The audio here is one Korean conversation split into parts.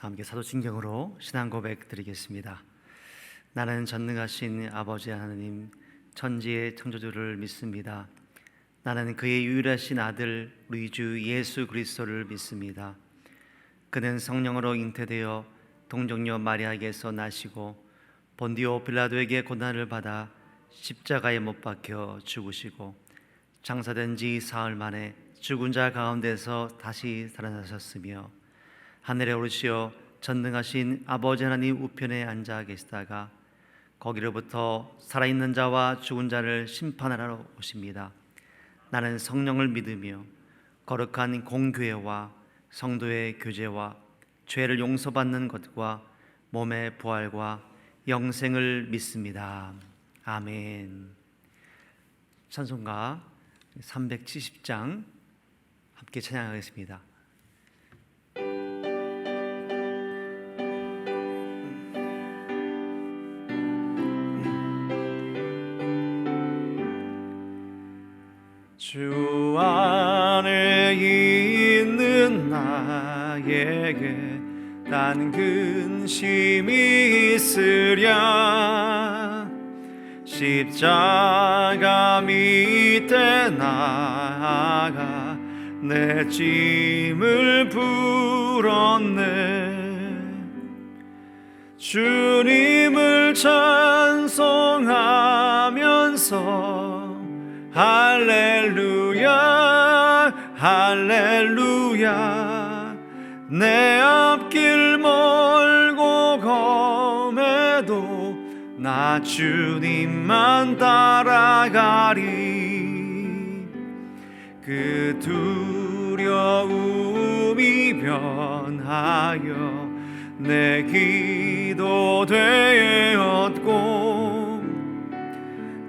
함께 사도신경으로 신앙 고백 드리겠습니다. 나는 전능하신 아버지 하나님, 천지의 창조주를 믿습니다. 나는 그의 유일하신 아들 우리 주 예수 그리스도를 믿습니다. 그는 성령으로 잉태되어 동정녀 마리아에게서 나시고 본디오 빌라도에게 고난을 받아 십자가에 못 박혀 죽으시고 장사된 지 사흘 만에 죽은 자 가운데서 다시 살아나셨으며 하늘에 오르시어 전능하신 아버지 하나님 우편에 앉아 계시다가 거기로부터 살아있는 자와 죽은 자를 심판하러 오십니다. 나는 성령을 믿으며 거룩한 공교회와 성도의 교제와 죄를 용서받는 것과 몸의 부활과 영생을 믿습니다. 아멘. 찬송가 370장 함께 찬양하겠습니다. 주 안에 있는 나에게 단 근심이 있으랴. 십자가 밑에 나아가 내 짐을 풀었네. 주님을 찬송하면서 할렐루야 할렐루야. 내 앞길 멀고 검해도 나 주님만 따라가리. 그 두려움이 변하여 내 기도 되었고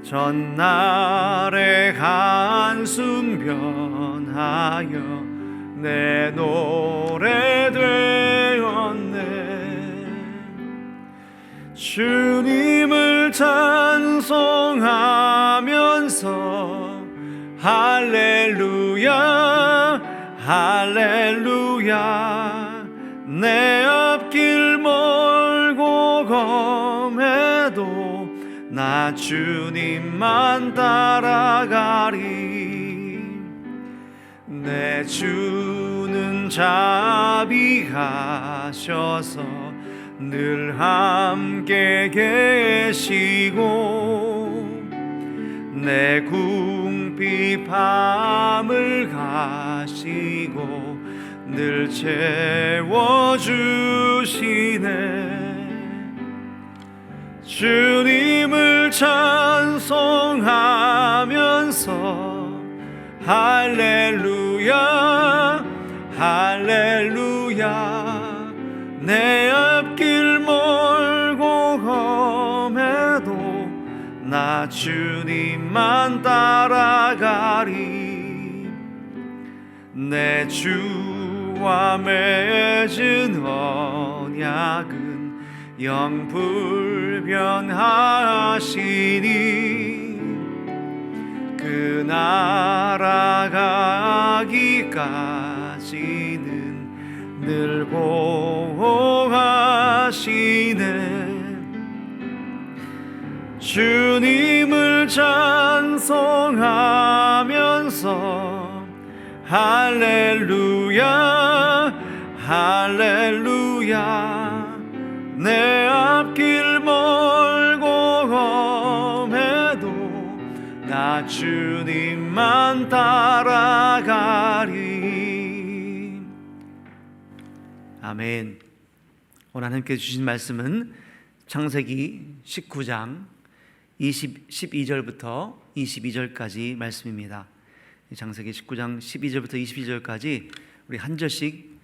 전날의 한숨 변하여 내 노래 되었네. 주님을 찬송하면서 할렐루야 할렐루야. 내 앞길 멀고 검해도 나 주님만 따라가리. 내 주는 자비하셔서 늘 함께 계시고 내 궁핍 밤을 가시고 늘 채워주시네. 주님을 찬송하면서 할렐루야 할렐루야. 내 앞길 멀고 검해도 나 주님만 따라가리. 내 주와 맺은 언약은 영 불변하시니 그 나라 가기까지는 늘 보호하시네. 주님을 찬송하면서 할렐루야 할렐루야. 내 앞길 멀고 검해도 나 주님만 따라가리. 아멘. 오늘 하나님께서 주신 말씀은 창세기 19장 12절부터 22절까지 말씀입니다. 창세기 19장 12절부터 22절까지 우리 한 절씩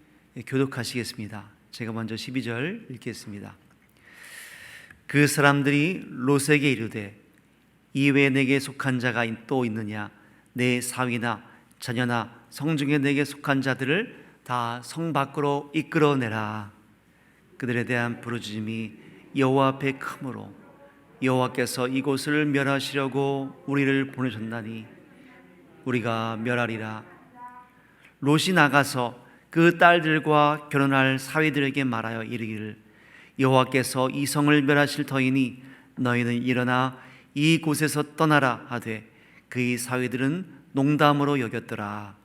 교독하시겠습니다. 제가 먼저 12절 읽겠습니다. 그 사람들이 롯에게 이르되 이외에 내게 속한 자가 또 있느냐? 내 사위나 자녀나 성중에 내게 속한 자들을 다 성 밖으로 이끌어내라. 그들에 대한 부르짖음이 여호와 앞에 크므로 여호와께서 이곳을 멸하시려고 우리를 보내셨나니 우리가 멸하리라. 롯이 나가서 그 그 딸들과 결혼할 사위들에게 말하여 이르기를 여호와께서 이 성을 멸하실 터이니 너희는 일어나 이곳에서 떠나라 하되 그의 사위들은 농담으로 여겼더라.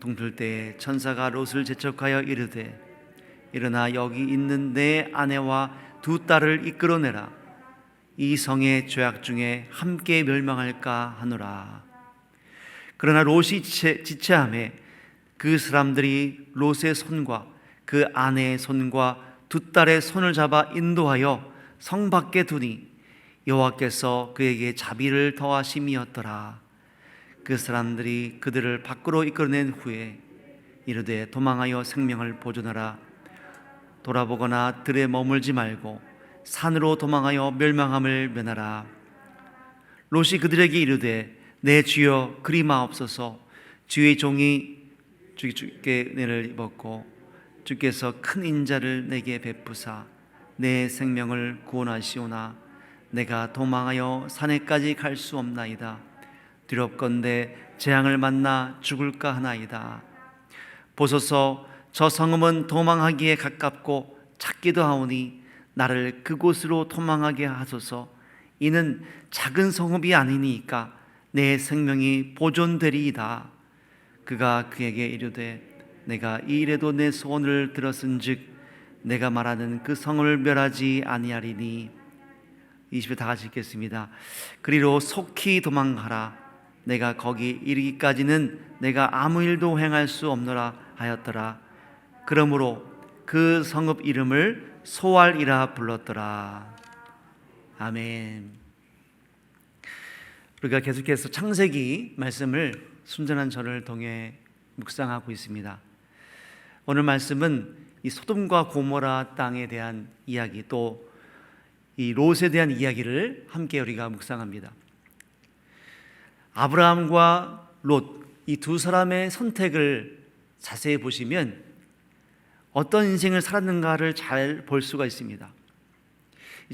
동틀 때에 천사가 롯을 재촉하여 이르되 일어나 여기 있는 내 아내와 두 딸을 이끌어내라. 이 성의 죄악 중에 함께 멸망할까 하노라. 그러나 롯이 지체하매 그 사람들이 롯의 손과 그 아내의 손과 두 딸의 손을 잡아 인도하여 성 밖에 두니 여호와께서 그에게 자비를 더하심이었더라. 그 사람들이 그들을 밖으로 이끌어낸 후에 이르되 도망하여 생명을 보존하라. 돌아보거나 들에 머물지 말고 산으로 도망하여 멸망함을 면하라. 롯이 그들에게 이르되 내 주여 그리 마옵소서. 주의 종이 주께 은혜를 입었고 주께서 큰 인자를 내게 베푸사 내 생명을 구원하시오나 내가 도망하여 산에까지 갈 수 없나이다. 두렵건대 재앙을 만나 죽을까 하나이다. 보소서 저 성읍은 도망하기에 가깝고 찾기도 하오니 나를 그곳으로 도망하게 하소서. 이는 작은 성읍이 아니니까 내 생명이 보존되리이다. 그가 그에게 이르되 내가 이 일에도 내 소원을 들었은즉 내가 말하는 그 성을 멸하지 아니하리니. 20절 다 같이 읽겠습니다. 그리로 속히 도망하라. 내가 거기 이르기까지는 내가 아무 일도 행할 수 없노라 하였더라. 그러므로 그 성읍 이름을 소알이라 불렀더라. 아멘. 우리가 계속해서 창세기 말씀을 순전한 저를 통해 묵상하고 있습니다. 오늘 말씀은 이 소돔과 고모라 땅에 대한 이야기, 또 이 롯에 대한 이야기를 함께 우리가 묵상합니다. 아브라함과 롯, 이 두 사람의 선택을 자세히 보시면 어떤 인생을 살았는가를 잘 볼 수가 있습니다.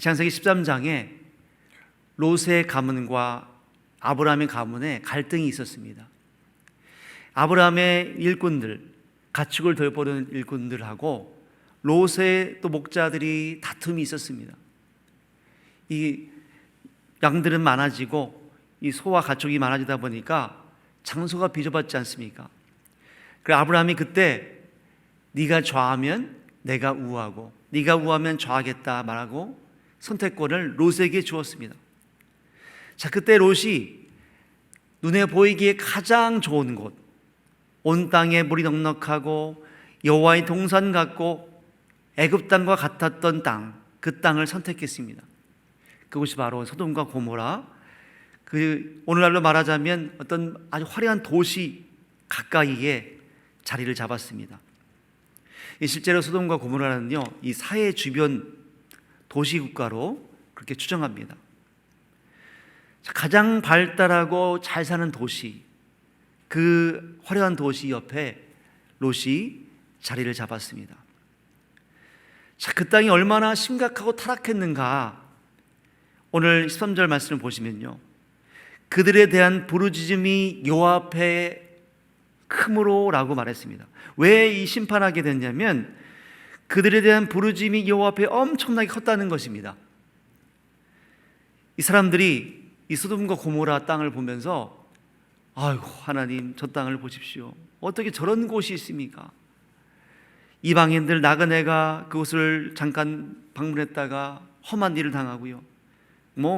창세기 13장에 롯의 가문과 아브라함의 가문에 갈등이 있었습니다. 아브라함의 일꾼들, 가축을 돌보는 일꾼들하고 롯의 또 목자들이 다툼이 있었습니다. 이 양들은 많아지고 이 소와 가축이 많아지다 보니까 장소가 비좁았지 않습니까? 그래서 아브라함이 그때 네가 좌하면 내가 우하고 네가 우하면 좌하겠다 말하고 선택권을 롯에게 주었습니다. 자, 그때 롯이 눈에 보이기에 가장 좋은 곳, 온 땅에 물이 넉넉하고 여호와의 동산 같고 애굽 땅과 같았던 땅, 그 땅을 선택했습니다. 그곳이 바로 소돔과 고모라, 그 오늘날로 말하자면 어떤 아주 화려한 도시 가까이에 자리를 잡았습니다. 실제로 소돔과 고모라는요, 이 사해 주변 도시 국가로 그렇게 추정합니다. 가장 발달하고 잘 사는 도시, 그 화려한 도시 옆에 롯이 자리를 잡았습니다. 자, 그 땅이 얼마나 심각하고 타락했는가, 오늘 13절 말씀을 보시면요, 그들에 대한 부르짖음이 여호와 앞에 크므로 라고 말했습니다. 왜 이 심판하게 됐냐면 그들에 대한 부르짖음이 여호와 앞에 엄청나게 컸다는 것입니다. 이 사람들이 이 소돔과 고모라 땅을 보면서 아이고 하나님, 저 땅을 보십시오. 어떻게 저런 곳이 있습니까? 이방인들 나그네가 그곳을 잠깐 방문했다가 험한 일을 당하고요,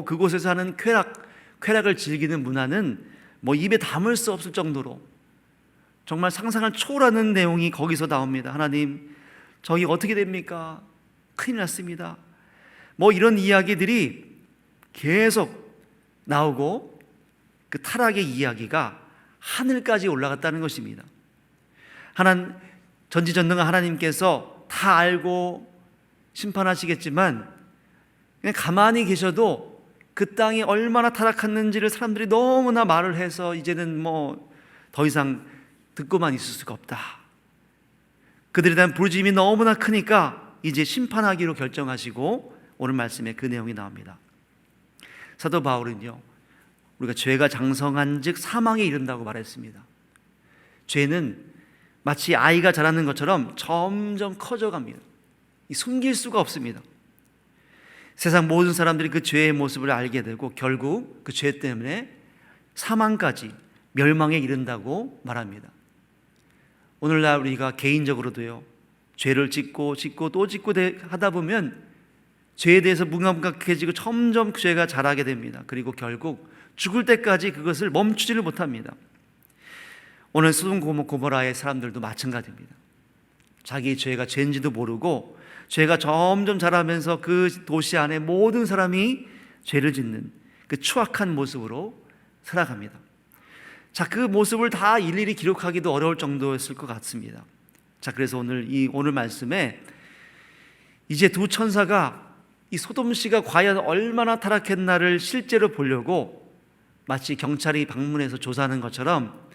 그곳에서 하는 쾌락을 즐기는 문화는 입에 담을 수 없을 정도로 정말 상상을 초월하는 내용이 거기서 나옵니다. 하나님, 저희 어떻게 됩니까? 큰일 났습니다. 이런 이야기들이 계속 나오고 그 타락의 이야기가 하늘까지 올라갔다는 것입니다. 전지전능한 하나님께서 다 알고 심판하시겠지만 그냥 가만히 계셔도 그 땅이 얼마나 타락했는지를 사람들이 너무나 말을 해서 이제는 더 이상 듣고만 있을 수가 없다. 그들에 대한 부르짖음이 너무나 크니까 이제 심판하기로 결정하시고 오늘 말씀에 그 내용이 나옵니다. 사도 바울은요, 우리가 죄가 장성한 즉 사망에 이른다고 말했습니다. 죄는 마치 아이가 자라는 것처럼 점점 커져갑니다. 숨길 수가 없습니다. 세상 모든 사람들이 그 죄의 모습을 알게 되고 결국 그 죄 때문에 사망까지, 멸망에 이른다고 말합니다. 오늘날 우리가 개인적으로도요, 죄를 짓고 또 짓고 하다 보면 죄에 대해서 무감각해지고 점점 그 죄가 자라게 됩니다. 그리고 결국 죽을 때까지 그것을 멈추지를 못합니다. 오늘 소돔 고모라의 사람들도 마찬가지입니다. 자기 죄가 죄인지도 모르고 죄가 점점 자라면서 그 도시 안에 모든 사람이 죄를 짓는 그 추악한 모습으로 살아갑니다. 자, 그 모습을 다 일일이 기록하기도 어려울 정도였을 것 같습니다. 자, 그래서 오늘 말씀에 이제 두 천사가 이 소돔시가 과연 얼마나 타락했나를 실제로 보려고 마치 경찰이 방문해서 조사하는 것처럼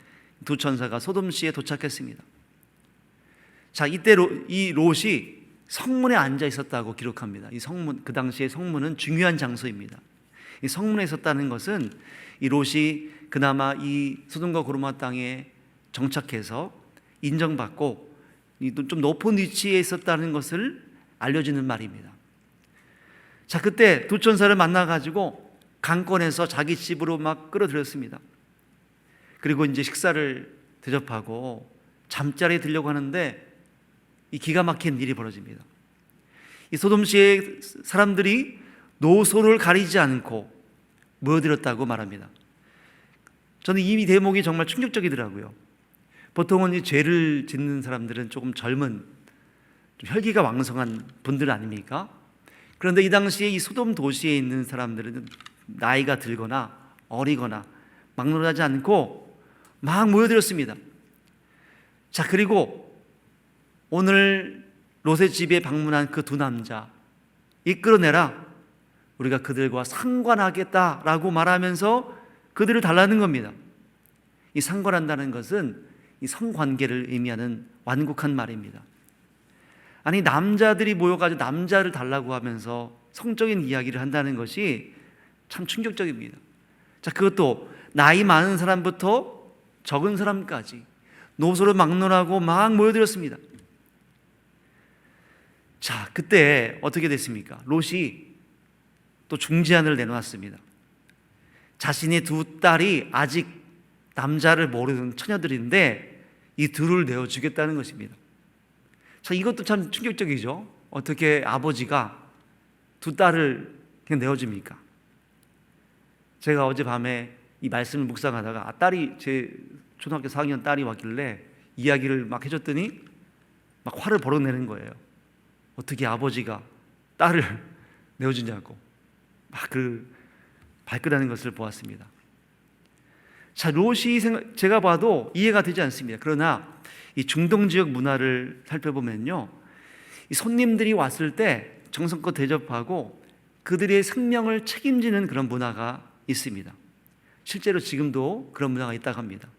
두 천사가 소돔시에 도착했습니다. 자, 이때 이 롯이 성문에 앉아 있었다고 기록합니다. 이 성문, 그 당시에 성문은 중요한 장소입니다. 이 성문에 있었다는 것은 이 롯이 그나마 이 소돔과 고모라 땅에 정착해서 인정받고 좀 높은 위치에 있었다는 것을 알려주는 말입니다. 자, 그때 두 천사를 만나가지고 강권에서 자기 집으로 막 끌어들였습니다. 그리고 이제 식사를 대접하고 잠자리에 들려고 하는데 이 기가 막힌 일이 벌어집니다. 이 소돔시의 사람들이 노소를 가리지 않고 모여들었다고 말합니다. 저는 이 대목이 정말 충격적이더라고요. 보통은 이 죄를 짓는 사람들은 조금 젊은, 좀 혈기가 왕성한 분들 아닙니까? 그런데 이 당시에 이 소돔 도시에 있는 사람들은 나이가 들거나 어리거나 막론하지 않고 막 모여들었습니다. 자, 그리고 오늘 롯의 집에 방문한 그 두 남자 이끌어내라, 우리가 그들과 상관하겠다라고 말하면서 그들을 달라는 겁니다. 이 상관한다는 것은 이 성관계를 의미하는 완곡한 말입니다. 아니, 남자들이 모여가지고 남자를 달라고 하면서 성적인 이야기를 한다는 것이 참 충격적입니다. 자, 그것도 나이 많은 사람부터 적은 사람까지 노소를 막론하고 막 모여들었습니다. 자, 그때 어떻게 됐습니까? 롯이 또 중재안을 내놓았습니다. 자신의 두 딸이 아직 남자를 모르는 처녀들인데 이 둘을 내어주겠다는 것입니다. 자, 이것도 참 충격적이죠. 어떻게 아버지가 두 딸을 그냥 내어줍니까? 제가 어젯밤에 이 말씀을 묵상하다가 딸이, 제 초등학교 4학년 딸이 왔길래 이야기를 막 해줬더니 막 화를 벌어내는 거예요. 어떻게 아버지가 딸을 내어주냐고 막 발끈하는 것을 보았습니다. 자, 롯이 제가 봐도 이해가 되지 않습니다. 그러나 이 중동 지역 문화를 살펴보면요, 이 손님들이 왔을 때 정성껏 대접하고 그들의 생명을 책임지는 그런 문화가 있습니다. 실제로 지금도 그런 문화가 있다고 합니다.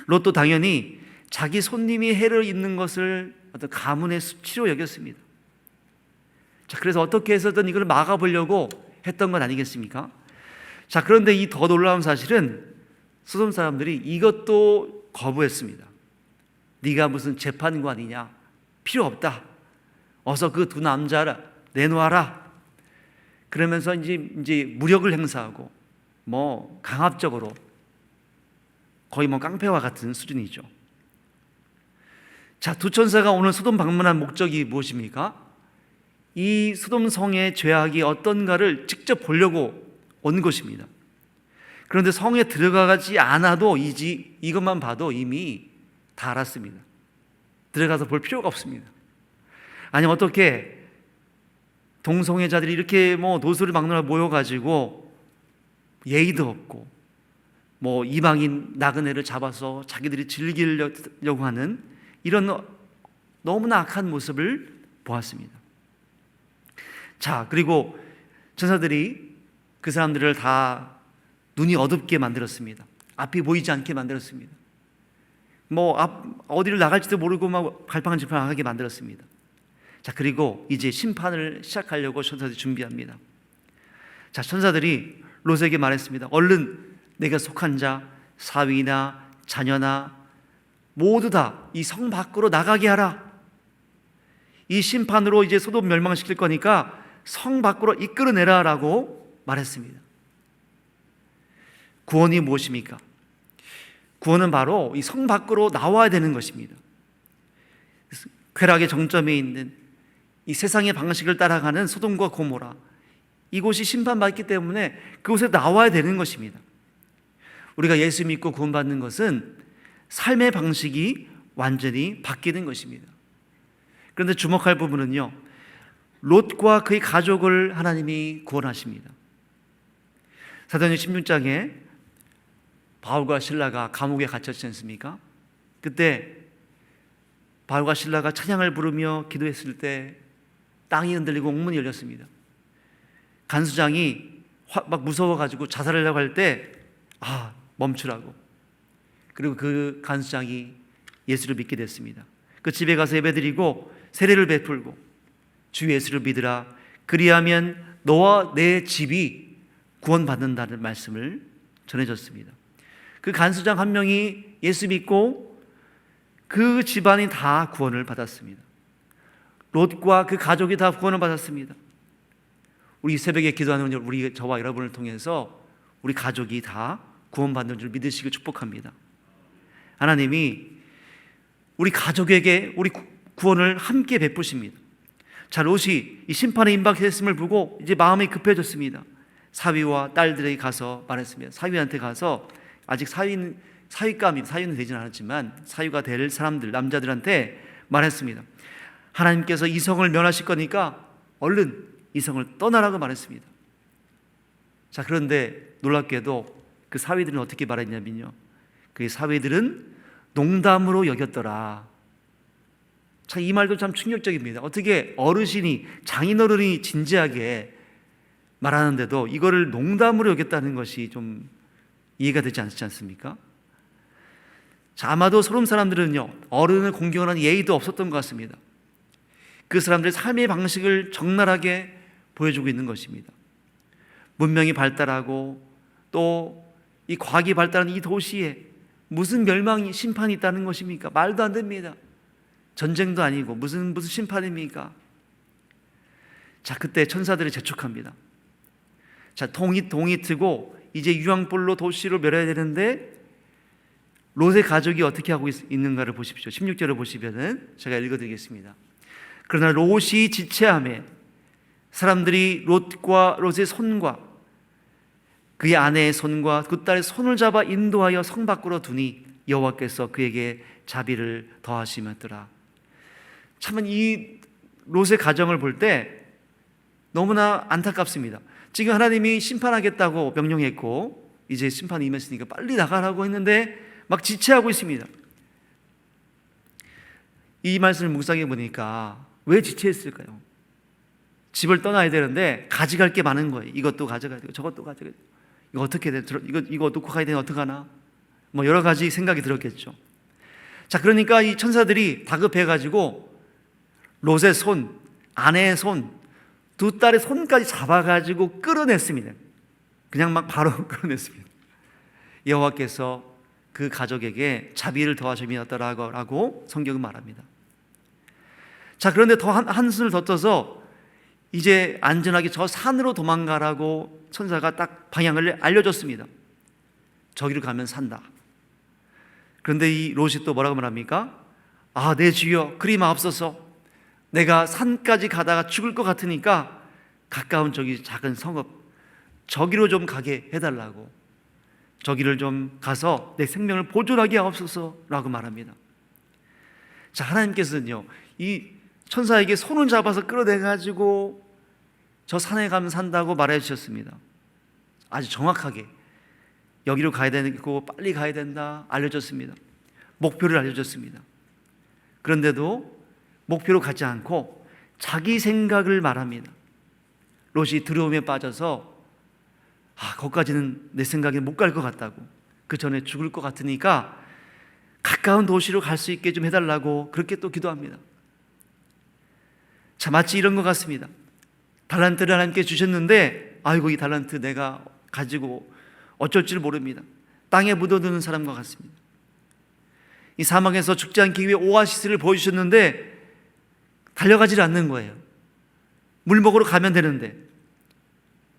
롯도 당연히 자기 손님이 해를 입는 것을 어떤 가문의 수치로 여겼습니다. 자, 그래서 어떻게 해서든 이걸 막아보려고 했던 건 아니겠습니까? 자, 그런데 이 더 놀라운 사실은 소돔 사람들이 이것도 거부했습니다. 네가 무슨 재판관이냐? 필요 없다. 어서 그 두 남자를 내놓아라. 그러면서 이제 무력을 행사하고 강압적으로 거의 깡패와 같은 수준이죠. 자, 두 천사가 오늘 소돔 방문한 목적이 무엇입니까? 이 소돔 성의 죄악이 어떤가를 직접 보려고 온 것입니다. 그런데 성에 들어가지 않아도 이것만 봐도 이미 다 알았습니다. 들어가서 볼 필요가 없습니다. 아니, 어떻게 동성애자들이 이렇게 노소를 막론하고 모여가지고 예의도 없고 이방인 나그네를 잡아서 자기들이 즐기려고 하는 이런 너무나 악한 모습을 보았습니다. 자, 그리고 천사들이 그 사람들을 다 눈이 어둡게 만들었습니다. 앞이 보이지 않게 만들었습니다. 어디를 나갈지도 모르고 막 갈팡질팡하게 만들었습니다. 자, 그리고 이제 심판을 시작하려고 천사들이 준비합니다. 자, 천사들이 롯에게 말했습니다. 얼른 내가 속한 자, 사위나 자녀나 모두 다 이 성 밖으로 나가게 하라. 이 심판으로 이제 소돔 멸망시킬 거니까 성 밖으로 이끌어내라라고 말했습니다. 구원이 무엇입니까? 구원은 바로 이 성 밖으로 나와야 되는 것입니다. 쾌락의 정점에 있는 이 세상의 방식을 따라가는 소돔과 고모라, 이곳이 심판받기 때문에 그곳에 나와야 되는 것입니다. 우리가 예수 믿고 구원받는 것은 삶의 방식이 완전히 바뀌는 것입니다. 그런데 주목할 부분은요, 롯과 그의 가족을 하나님이 구원하십니다. 사도행전 16장에 바울과 실라가 감옥에 갇혔지 않습니까? 그때 바울과 실라가 찬양을 부르며 기도했을 때 땅이 흔들리고 옥문이 열렸습니다. 간수장이 막 무서워가지고 자살하려고 할 때 멈추라고. 그리고 그 간수장이 예수를 믿게 됐습니다. 그 집에 가서 예배드리고 세례를 베풀고 주 예수를 믿으라, 그리하면 너와 내 집이 구원받는다는 말씀을 전해줬습니다. 그 간수장 한 명이 예수 믿고 그 집안이 다 구원을 받았습니다. 롯과 그 가족이 다 구원을 받았습니다. 우리 새벽에 기도하는 우리 저와 여러분을 통해서 우리 가족이 다 구원받는 줄 믿으시길 축복합니다. 하나님이 우리 가족에게 우리 구원을 함께 베푸십니다. 자, 롯이 이 심판에 임박했음을 보고 이제 마음이 급해졌습니다. 사위와 딸들에게 가서 말했습니다. 사위한테 가서, 아직 사위는 되진 않았지만 사위가 될 사람들, 남자들한테 말했습니다. 하나님께서 이성을 멸하실 거니까 얼른 이성을 떠나라고 말했습니다. 자, 그런데 놀랍게도 그 사위들은 어떻게 말했냐면요, 그 사위들은 농담으로 여겼더라. 참, 이 말도 참 충격적입니다. 어떻게 어르신이, 장인어른이 진지하게 말하는데도 이거를 농담으로 여겼다는 것이 좀 이해가 되지 않지 않습니까? 자, 아마도 소돔 사람들은요, 어른을 공경하는 예의도 없었던 것 같습니다. 그 사람들의 삶의 방식을 적나라하게 보여주고 있는 것입니다. 문명이 발달하고 또 이 과학이 발달한 이 도시에 무슨 멸망이, 심판이 있다는 것입니까? 말도 안 됩니다. 전쟁도 아니고 무슨 심판입니까? 자, 그때 천사들이 재촉합니다. 자, 동이 트고 이제 유황불로 도시를 멸해야 되는데 롯의 가족이 어떻게 하고 있는가를 보십시오. 16절을 보시면은 제가 읽어드리겠습니다. 그러나 롯이 지체하매 사람들이 롯의 손과 그의 아내의 손과 그 딸의 손을 잡아 인도하여 성 밖으로 두니 여호와께서 그에게 자비를 더하시었더라. 참, 이 롯의 가정을 볼 때 너무나 안타깝습니다. 지금 하나님이 심판하겠다고 명령했고 이제 심판이 임했으니까 빨리 나가라고 했는데 막 지체하고 있습니다. 이 말씀을 묵상해 보니까 왜 지체했을까요? 집을 떠나야 되는데 가져갈 게 많은 거예요. 이것도 가져가야 되고 저것도 가져가야 되고, 이거 어떻게 돼? 이거 놓고 가야 되나? 어떡하나? 뭐 여러 가지 생각이 들었겠죠. 자, 그러니까 이 천사들이 다급해가지고 롯의 손, 아내의 손, 두 딸의 손까지 잡아가지고 끌어냈습니다. 그냥 막 바로 끌어냈습니다. 여호와께서 그 가족에게 자비를 더하심이었더라고 성경은 말합니다. 자, 그런데 더 한숨을 더 떠서 이제 안전하게 저 산으로 도망가라고 천사가 딱 방향을 알려줬습니다. 저기로 가면 산다. 그런데 이 롯이 또 뭐라고 말합니까? 내 주여, 그리 마옵소서. 내가 산까지 가다가 죽을 것 같으니까 가까운 저기 작은 성읍, 저기로 좀 가게 해달라고, 저기를 좀 가서 내 생명을 보존하게 하옵소서라고 말합니다. 자, 하나님께서는요, 이 천사에게 손을 잡아서 끌어내가지고 저 산에 가면 산다고 말해 주셨습니다. 아주 정확하게 여기로 가야 되고 빨리 가야 된다 알려줬습니다. 목표를 알려줬습니다. 그런데도 목표로 가지 않고 자기 생각을 말합니다. 롯이 두려움에 빠져서 거기까지는 내 생각에 못 갈 것 같다고, 그 전에 죽을 것 같으니까 가까운 도시로 갈 수 있게 좀 해달라고 그렇게 또 기도합니다. 자, 마치 이런 것 같습니다. 달란트를 하나님께 주셨는데 이 달란트 내가 가지고 어쩔 줄 모릅니다. 땅에 묻어두는 사람과 같습니다. 이 사막에서 죽지 않기 위해 오아시스를 보여주셨는데 달려가질 않는 거예요. 물 먹으러 가면 되는데,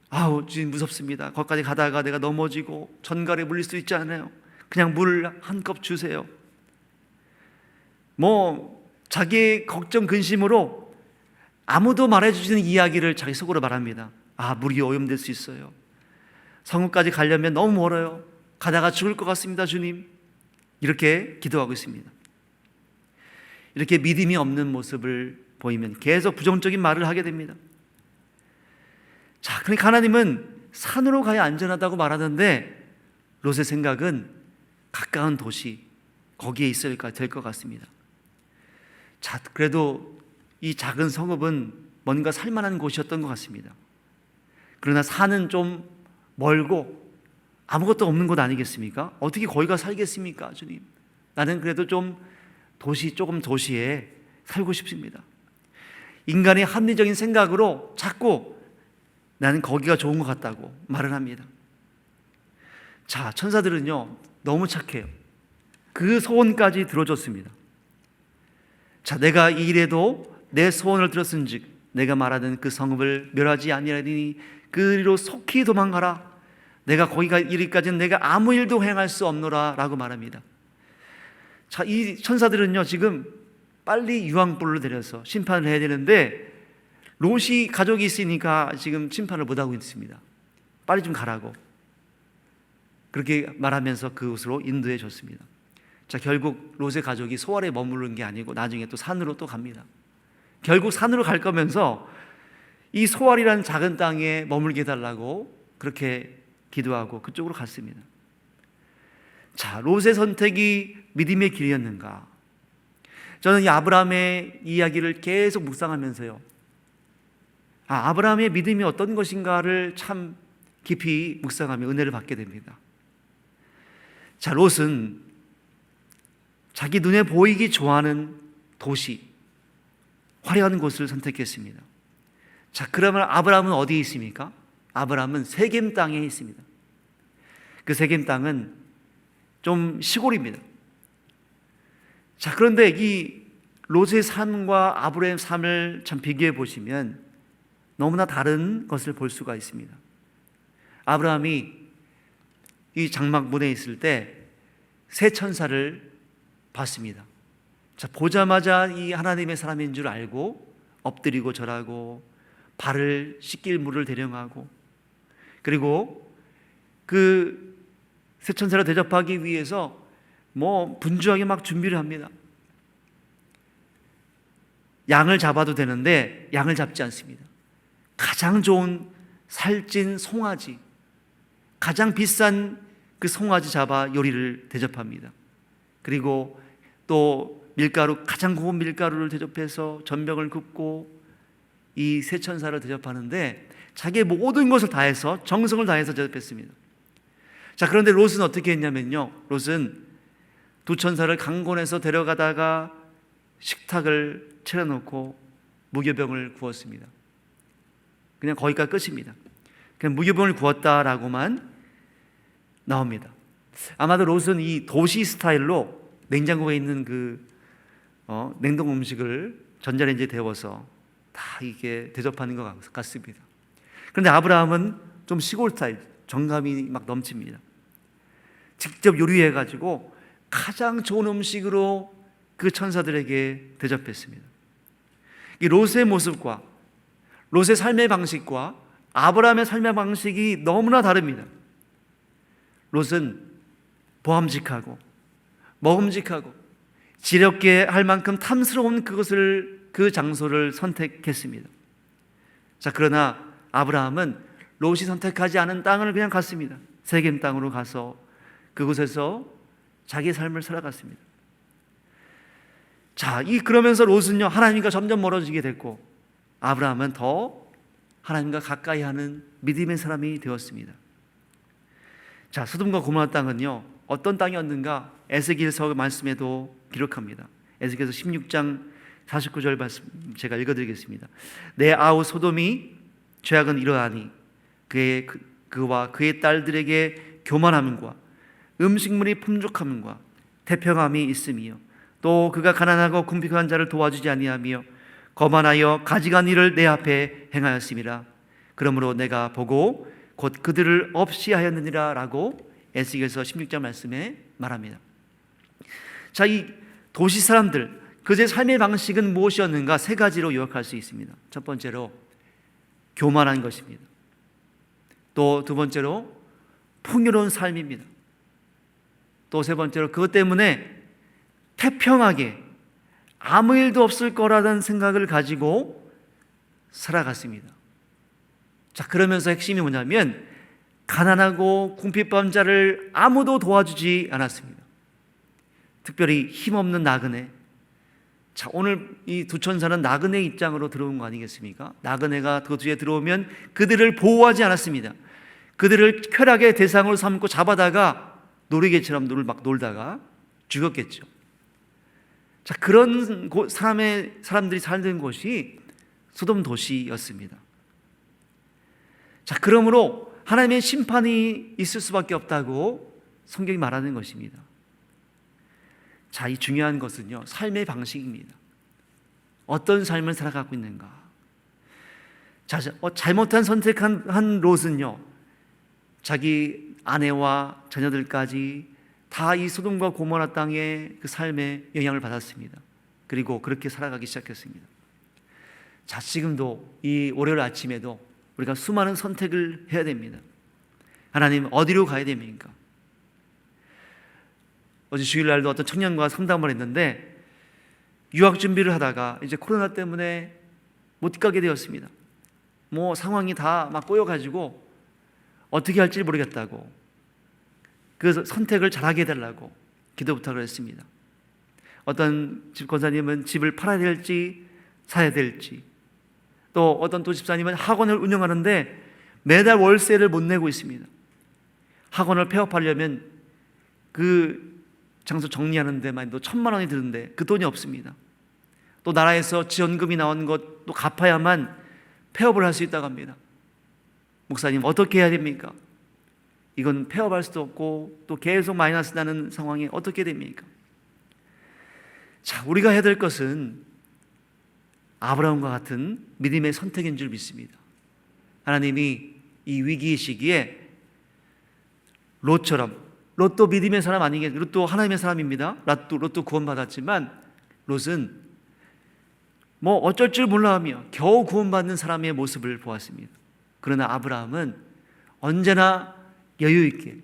아우 주님 무섭습니다. 거기까지 가다가 내가 넘어지고 전갈에 물릴 수 있지 않아요? 그냥 물 한 컵 주세요. 자기의 걱정 근심으로 아무도 말해주지는 이야기를 자기 속으로 말합니다. 물이 오염될 수 있어요. 성읍까지 가려면 너무 멀어요. 가다가 죽을 것 같습니다, 주님. 이렇게 기도하고 있습니다. 이렇게 믿음이 없는 모습을 보이면 계속 부정적인 말을 하게 됩니다. 그러니까 하나님은 산으로 가야 안전하다고 말하는데 롯의 생각은 가까운 도시, 거기에 있어야 될 것 같습니다. 그래도 이 작은 성읍은 뭔가 살만한 곳이었던 것 같습니다. 그러나 산은 좀 멀고 아무것도 없는 곳 아니겠습니까? 어떻게 거기가 살겠습니까, 주님? 나는 그래도 조금 도시에 살고 싶습니다. 인간의 합리적인 생각으로 자꾸 나는 거기가 좋은 것 같다고 말을 합니다. 천사들은요 너무 착해요. 그 소원까지 들어줬습니다. 내가 이 일에도 내 소원을 들었은즉 내가 말하는 그 성읍을 멸하지 아니하리니 그리로 속히 도망가라. 내가 거기가 이르기까지는 내가 아무 일도 행할 수 없노라 라고 말합니다. 이 천사들은요 지금 빨리 유황불로 데려서 심판을 해야 되는데 롯이 가족이 있으니까 지금 심판을 못하고 있습니다. 빨리 좀 가라고 그렇게 말하면서 그곳으로 인도해 줬습니다. 결국 롯의 가족이 소알에 머무른 게 아니고 나중에 또 산으로 또 갑니다. 결국 산으로 갈 거면서 이 소알이라는 작은 땅에 머물게 해달라고 그렇게 기도하고 그쪽으로 갔습니다. 롯의 선택이 믿음의 길이었는가? 저는 이 아브라함의 이야기를 계속 묵상하면서요, 아브라함의 믿음이 어떤 것인가를 참 깊이 묵상하며 은혜를 받게 됩니다. 롯은 자기 눈에 보이기 좋아하는 도시, 화려한 곳을 선택했습니다. 그러면 아브라함은 어디에 있습니까? 아브라함은 세겜 땅에 있습니다. 그 세겜 땅은 좀 시골입니다. 그런데 이 롯의 삶과 아브라함의 삶을 참 비교해 보시면 너무나 다른 것을 볼 수가 있습니다. 아브라함이 이 장막문에 있을 때 새 천사를 봤습니다. 보자마자 이 하나님의 사람인 줄 알고 엎드리고 절하고 발을 씻길 물을 대령하고, 그리고 그 새 천사를 대접하기 위해서 분주하게 막 준비를 합니다. 양을 잡아도 되는데 양을 잡지 않습니다. 가장 좋은 살찐 송아지, 가장 비싼 그 송아지 잡아 요리를 대접합니다. 그리고 또 밀가루, 가장 고운 밀가루를 대접해서 전병을 굽고 이 새 천사를 대접하는데 자기의 모든 것을 다해서, 정성을 다해서 대접했습니다. 그런데 롯은 어떻게 했냐면요, 롯은 두 천사를 강권해서 데려가다가 식탁을 차려놓고 무교병을 구웠습니다. 그냥 거기가 끝입니다. 그냥 무교병을 구웠다라고만 나옵니다. 아마도 롯은 이 도시 스타일로 냉장고에 있는 냉동 음식을 전자레인지에 데워서 다 이게 대접하는 것 같습니다. 그런데 아브라함은 좀 시골 스타일, 정감이 막 넘칩니다. 직접 요리해가지고 가장 좋은 음식으로 그 천사들에게 대접했습니다. 이 롯의 모습과 롯의 삶의 방식과 아브라함의 삶의 방식이 너무나 다릅니다. 롯은 보암직하고 먹음직하고 지렵게 할 만큼 탐스러운 그 장소를 선택했습니다. 그러나 아브라함은 롯이 선택하지 않은 땅을 그냥 갔습니다. 세겜 땅으로 가서 그곳에서 자기의 삶을 살아갔습니다. 그러면서 롯은요, 하나님과 점점 멀어지게 됐고 아브라함은 더 하나님과 가까이 하는 믿음의 사람이 되었습니다. 소돔과 고모라 땅은요, 어떤 땅이었는가? 에스겔서 말씀에도 기록합니다. 에스겔서 16장 49절 말씀 제가 읽어드리겠습니다. 내 아우 소돔이 죄악은 이러하니 그와 그의 딸들에게 교만함과 음식물이 풍족함과 태평함이 있으며 또 그가 가난하고 궁핍한 자를 도와주지 아니하며 거만하여 가증한 일을 내 앞에 행하였음이라. 그러므로 내가 보고 곧 그들을 없이 하였느니라 라고 에스겔서 16장 말씀에 말합니다. 자, 이 도시 사람들 그들의 삶의 방식은 무엇이었는가? 세 가지로 요약할 수 있습니다. 첫 번째로 교만한 것입니다. 또 두 번째로 풍요로운 삶입니다. 또 세 번째로 그것 때문에 태평하게 아무 일도 없을 거라는 생각을 가지고 살아갔습니다. 자, 그러면서 핵심이 뭐냐면 가난하고 궁핍한 자를 아무도 도와주지 않았습니다. 특별히 힘없는 나그네. 자, 오늘 이 두 천사는 나그네 입장으로 들어온 거 아니겠습니까? 나그네가 그 뒤에 들어오면 그들을 보호하지 않았습니다. 그들을 쾌락의 대상으로 삼고 잡아다가 놀이개처럼 막 놀다가 죽었겠죠. 자, 그런 사람들이 살던 곳이 소돔 도시였습니다. 자, 그러므로 하나님의 심판이 있을 수밖에 없다고 성경이 말하는 것입니다. 자, 이 중요한 것은요, 삶의 방식입니다. 어떤 삶을 살아가고 있는가? 자, 잘못한 선택한 롯은요, 자기 아내와 자녀들까지 다 이 소돔과 고모라 땅의 그 삶에 영향을 받았습니다. 그리고 그렇게 살아가기 시작했습니다. 자, 지금도 이 월요일 아침에도 우리가 수많은 선택을 해야 됩니다. 하나님, 어디로 가야 됩니까? 어제 주일날도 어떤 청년과 상담을 했는데 유학 준비를 하다가 이제 코로나 때문에 못 가게 되었습니다. 뭐 상황이 다 막 꼬여가지고 어떻게 할지 모르겠다고, 그래서 선택을 잘하게 해달라고 기도 부탁을 했습니다. 어떤 집 권사님은 집을 팔아야 될지 사야 될지, 또 어떤 또 집사님은 학원을 운영하는데 매달 월세를 못 내고 있습니다. 학원을 폐업하려면 그 장소 정리하는 데만 또 1,000만 원이 드는데 그 돈이 없습니다. 또 나라에서 지원금이 나온 것도 갚아야만 폐업을 할 수 있다고 합니다. 목사님, 어떻게 해야 됩니까? 이건 폐업할 수도 없고 또 계속 마이너스 나는 상황에 어떻게 됩니까? 자, 우리가 해야 될 것은 아브라함과 같은 믿음의 선택인 줄 믿습니다. 하나님이 이 위기의 시기에 롯처럼, 롯도 믿음의 사람 아니겠어요? 롯도 하나님의 사람입니다. 롯도 구원받았지만 롯은 뭐 어쩔 줄 몰라하며 겨우 구원받는 사람의 모습을 보았습니다. 그러나 아브라함은 언제나 여유 있게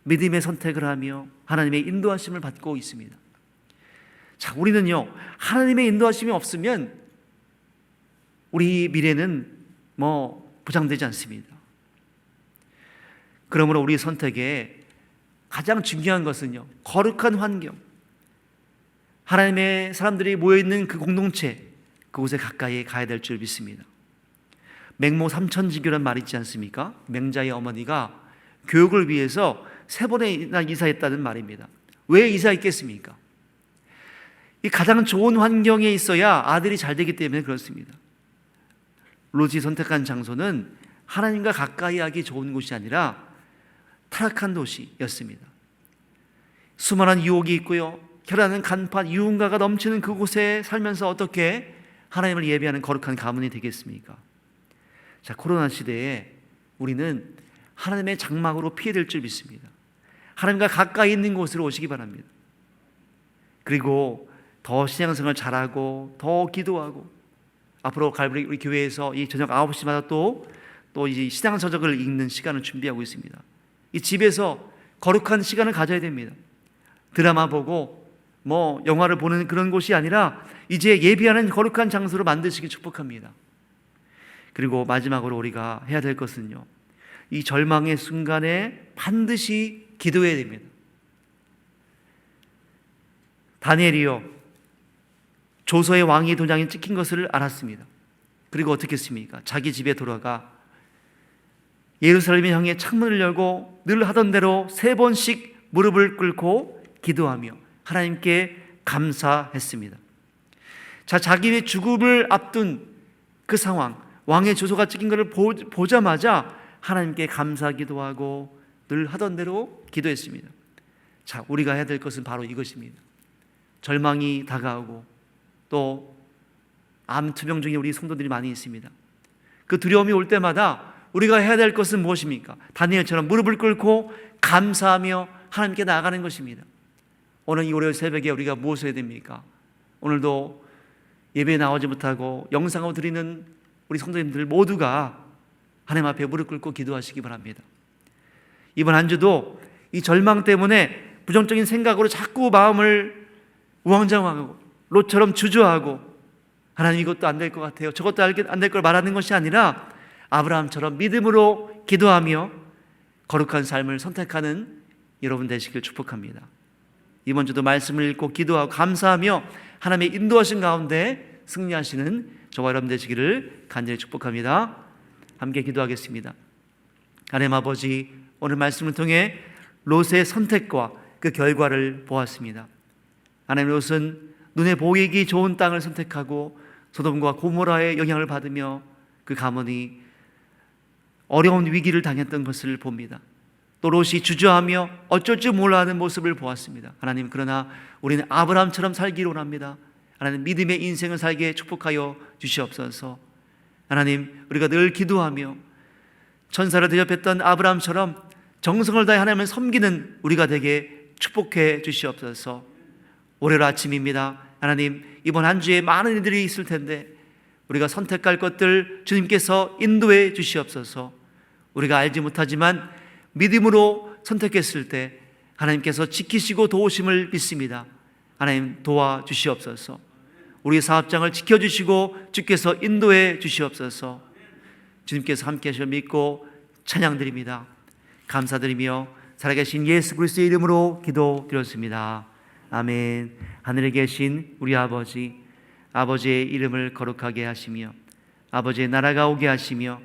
믿음의 선택을 하며 하나님의 인도하심을 받고 있습니다. 자, 우리는요, 하나님의 인도하심이 없으면 우리 미래는 뭐 보장되지 않습니다. 그러므로 우리 선택에 가장 중요한 것은요, 거룩한 환경, 하나님의 사람들이 모여있는 그 공동체, 그곳에 가까이 가야 될 줄 믿습니다. 맹모 삼천지교란 말이 있지 않습니까? 맹자의 어머니가 교육을 위해서 3번이나 이사했다는 말입니다. 왜 이사했겠습니까? 이 가장 좋은 환경에 있어야 아들이 잘 되기 때문에 그렇습니다. 롯이 선택한 장소는 하나님과 가까이 하기 좋은 곳이 아니라 타락한 도시였습니다. 수많은 유혹이 있고요, 혈안은 간판, 유흥가가 넘치는 그곳에 살면서 어떻게 하나님을 예배하는 거룩한 가문이 되겠습니까? 자, 코로나 시대에 우리는 하나님의 장막으로 피해될 줄 믿습니다. 하나님과 가까이 있는 곳으로 오시기 바랍니다. 그리고 더 신앙생활 잘하고 더 기도하고, 앞으로 갈보리 우리 교회에서 이 저녁 9시마다 또 이 신앙 서적을 읽는 시간을 준비하고 있습니다. 이 집에서 거룩한 시간을 가져야 됩니다. 드라마 보고 뭐 영화를 보는 그런 곳이 아니라 이제 예배하는 거룩한 장소로 만드시길 축복합니다. 그리고 마지막으로 우리가 해야 될 것은요, 이 절망의 순간에 반드시 기도해야 됩니다. 다니엘이요, 조서의 왕위 도장이 찍힌 것을 알았습니다. 그리고 어떻게 했습니까? 자기 집에 돌아가 예루살렘을 향해 창문을 열고 늘 하던 대로 3번씩 무릎을 꿇고 기도하며 하나님께 감사했습니다. 자, 자기의 죽음을 앞둔 그 상황, 왕의 조서가 찍힌 것을 보자마자 하나님께 감사 기도하고 늘 하던 대로 기도했습니다. 자, 우리가 해야 될 것은 바로 이것입니다. 절망이 다가오고 또 암 투병 중에 우리 성도들이 많이 있습니다. 그 두려움이 올 때마다 우리가 해야 될 것은 무엇입니까? 다니엘처럼 무릎을 꿇고 감사하며 하나님께 나아가는 것입니다. 오늘 이 월요일 새벽에 우리가 무엇을 해야 됩니까? 오늘도 예배에 나오지 못하고 영상으로 드리는 우리 성도님들 모두가 하나님 앞에 무릎 꿇고 기도하시기 바랍니다. 이번 한 주도 이 절망 때문에 부정적인 생각으로 자꾸 마음을 우왕좌왕하고 롯처럼 주저하고 하나님 이것도 안 될 것 같아요, 저것도 안 될 걸 말하는 것이 아니라 아브라함처럼 믿음으로 기도하며 거룩한 삶을 선택하는 여러분 되시길 축복합니다. 이번 주도 말씀을 읽고 기도하고 감사하며 하나님의 인도하신 가운데 승리하시는 저와 여러분 되시기를 간절히 축복합니다. 함께 기도하겠습니다. 하나님 아버지, 오늘 말씀을 통해 롯의 선택과 그 결과를 보았습니다. 하나님, 롯은 눈에 보이기 좋은 땅을 선택하고 소돔과 고모라의 영향을 받으며 그 가문이 어려운 위기를 당했던 것을 봅니다. 또 롯이 주저하며 어쩔 줄 몰라 하는 모습을 보았습니다. 하나님, 그러나 우리는 아브라함처럼 살기를 원합니다. 하나님, 믿음의 인생을 살게 축복하여 주시옵소서. 하나님, 우리가 늘 기도하며 천사를 대접했던 아브라함처럼 정성을 다해 하나님을 섬기는 우리가 되게 축복해 주시옵소서. 월요일 아침입니다. 하나님, 이번 한 주에 많은 일들이 있을 텐데 우리가 선택할 것들 주님께서 인도해 주시옵소서. 우리가 알지 못하지만 믿음으로 선택했을 때 하나님께서 지키시고 도우심을 믿습니다. 하나님, 도와주시옵소서. 우리 사업장을 지켜주시고 주께서 인도해 주시옵소서. 주님께서 함께 하셔 믿고 찬양드립니다. 감사드리며 살아계신 예수 그리스도의 이름으로 기도드렸습니다. 아멘. 하늘에 계신 우리 아버지, 아버지의 이름을 거룩하게 하시며 아버지의 나라가 오게 하시며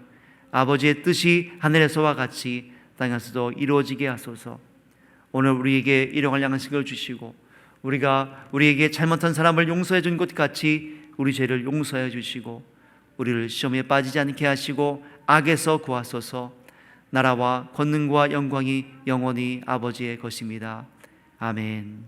아버지의 뜻이 하늘에서와 같이 땅에서도 이루어지게 하소서. 오늘 우리에게 일용할 양식을 주시고 우리에게 잘못한 사람을 용서해 준 것 같이 우리 죄를 용서해 주시고 우리를 시험에 빠지지 않게 하시고 악에서 구하소서. 나라와 권능과 영광이 영원히 아버지의 것입니다. 아멘.